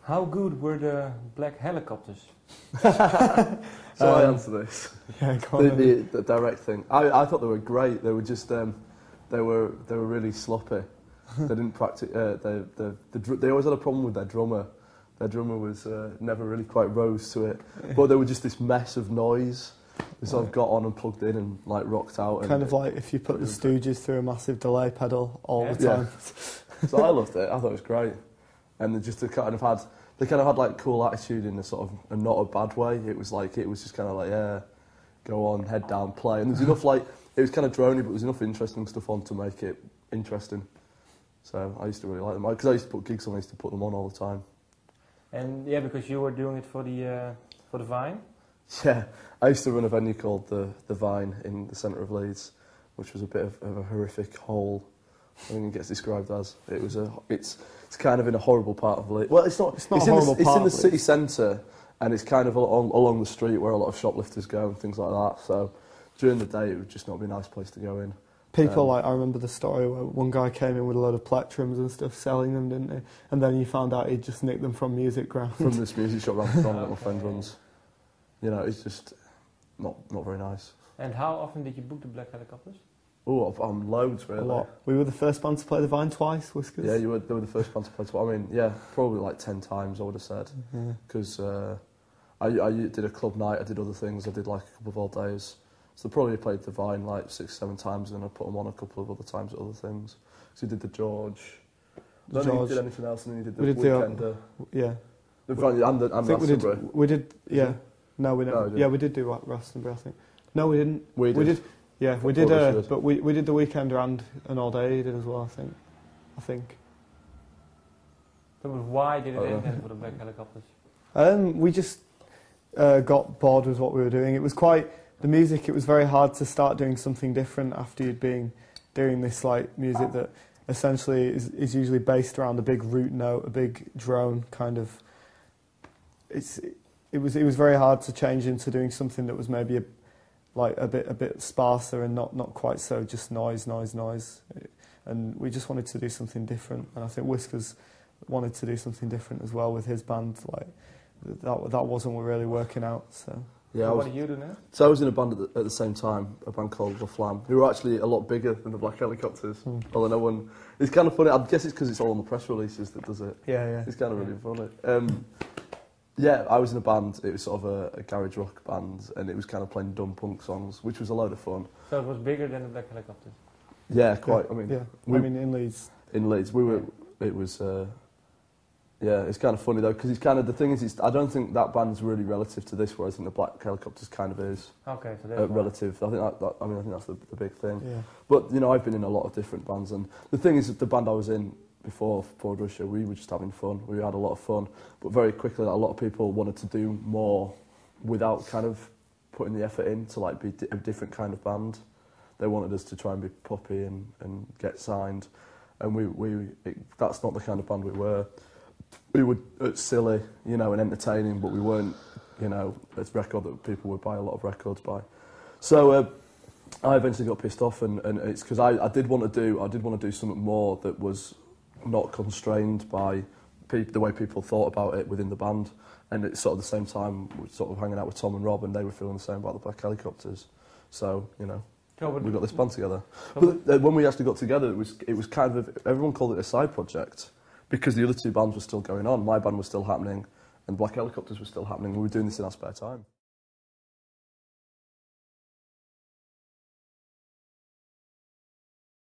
How good were the Black Helikopters? So I answer this. Yeah, go on. The direct thing. I thought they were great. They were just they were really sloppy. They didn't practice. They always had a problem with their drummer. Their drummer was never really quite rose to it. But they were just this mess of noise. We sort of got on and plugged in and like rocked out. Kind of like if you put the Stooges through a massive delay pedal all the time. Yeah. So I loved it. I thought it was great. And they kind of had like cool attitude in a sort of a not a bad way. It was just kind of like, yeah, go on, head down, play. And there's enough like, it was kind of droney, but there's enough interesting stuff on to make it interesting. So I used to really like them. Because I used to put gigs on, I used to put them on all the time. And yeah, because you were doing it for the Vine? Yeah, I used to run a venue called the Vine in the centre of Leeds, which was a bit of a horrific hole. I think it gets described as. It's kind of in a horrible part of Leeds. Well, it's not. It's in the city centre, and it's kind of along the street where a lot of shoplifters go and things like that. So during the day, it would just not be a nice place to go in. People I remember the story where one guy came in with a load of plectrums and stuff, selling them, didn't he? And then you found out he'd just nicked them from Music Ground. From this music shop around the corner that my friend runs. You know, it's just not very nice. And how often did you book the Black Helikopters? Oh, loads really. A lot. We were the first band to play the Vine twice, Whiskas. Yeah, they were the first band to play twice. I mean, yeah, probably like 10 times I would have said. Because I did a club night, I did other things, I did like a couple of all days. So they probably played the Vine like 6-7 times, and then I put them on a couple of other times at other things. So you did the George. I don't think you did anything else, and then you did the Weekender. Yeah. And Glastonbury. We did, yeah. No, we didn't. Yeah, we did do Glastonbury, I think. No, we didn't. We did. Yeah, we did. But we did the Weekender and an all day did as well, I think. But why did it end for the Black Helikopters? We just got bored with what we were doing. It was the music. It was very hard to start doing something different after you'd been doing this like music that essentially is usually based around a big root note, a big drone kind of. It was very hard to change into doing something that was maybe a bit sparser and not quite so just noise. And we just wanted to do something different. And I think Whiskas wanted to do something different as well with his band. Like that wasn't really working out. So yeah. What do you do now? So I was in a band at the same time, a band called La Flamme, who were actually a lot bigger than the Black Helikopters. Although no one. It's kind of funny. I guess it's because it's all on the press releases that does it. Yeah. It's kind of really funny. Yeah, I was in a band. It was sort of a garage rock band, and it was kind of playing dumb punk songs, which was a load of fun. So it was bigger than the Black Helikopters? Yeah, quite. Yeah. I mean, in Leeds. In Leeds, we were. It was. Yeah, it's kind of funny though, because it's kind of the thing is, I don't think that band's really relative to this, whereas I think the Black Helikopters kind of is. Okay, so that's relative. I think I think that's the big thing. Yeah. But you know, I've been in a lot of different bands, and the thing is, that the band I was in before Ford Russia, we were just having fun. We had a lot of fun, but very quickly, a lot of people wanted to do more without kind of putting the effort in to like be a different kind of band. They wanted us to try and be poppy and get signed, and that's not the kind of band we were. We were silly, you know, and entertaining, but we weren't, you know, a record that people would buy a lot of records by. So I eventually got pissed off, and it's because I did want to do something more that was not constrained by the way people thought about it within the band. And at sort of the same time, we were sort of hanging out with Tom and Rob, and they were feeling the same about the Black Helikopters. So, you know, we got this band together. But when we actually got together, it was kind of, everyone called it a side project, because the other two bands were still going on. My band was still happening, and Black Helikopters was still happening. We were doing this in our spare time.